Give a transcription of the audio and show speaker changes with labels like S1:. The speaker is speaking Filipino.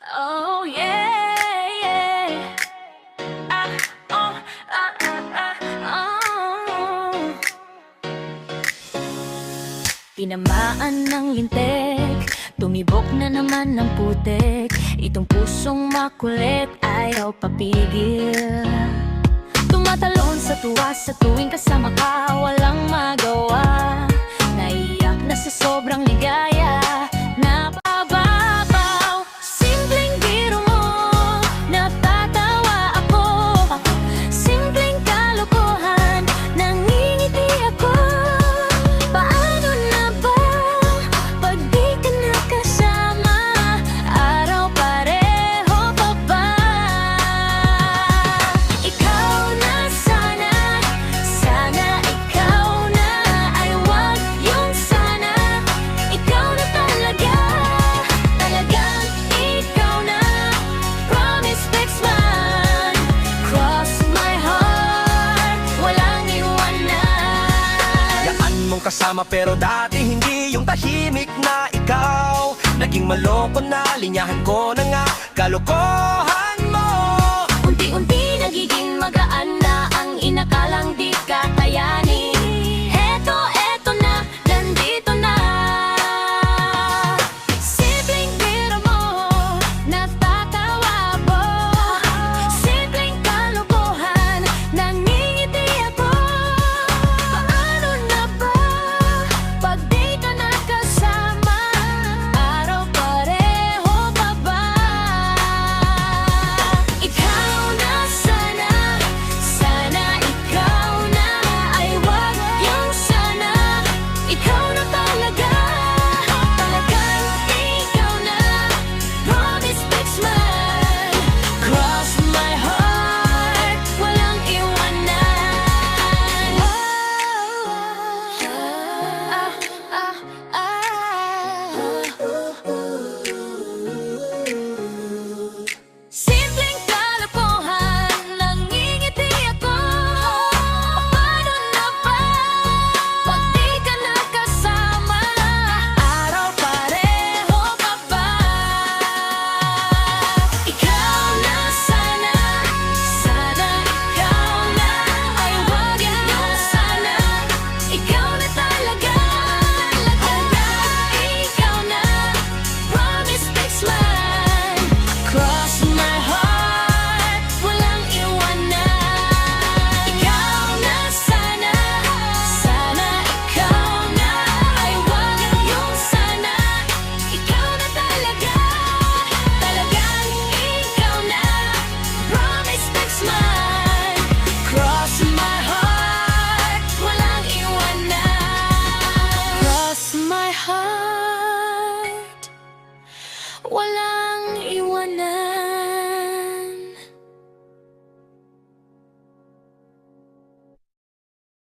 S1: Oh yeah, yeah. Ah, oh, oh. Tinamaan ng lintik, tumibok na naman ng putik. Itong pusong makulit ayaw papigil. Tumatalon sa tuwa sa tuwing kasama ka, walang magawa. Naiyak na sa sobrang ligaya, napababaw. Simpleng biro mo, natatawa ako. Simpleng kalokohan, nangingiti ako. Paano na ba pag di ka nakasama? Araw pareho pa ba? Ikaw na sana, sana ikaw na. Ay wag yung sana, ikaw na talaga. Talagang ikaw na, promise fix man. Cross my heart, walang iwanan.
S2: Yaan mong kasama pero dati hindi yung tahimik na ikaw. Naging maloko na, linyahan ko na nga kalokohan.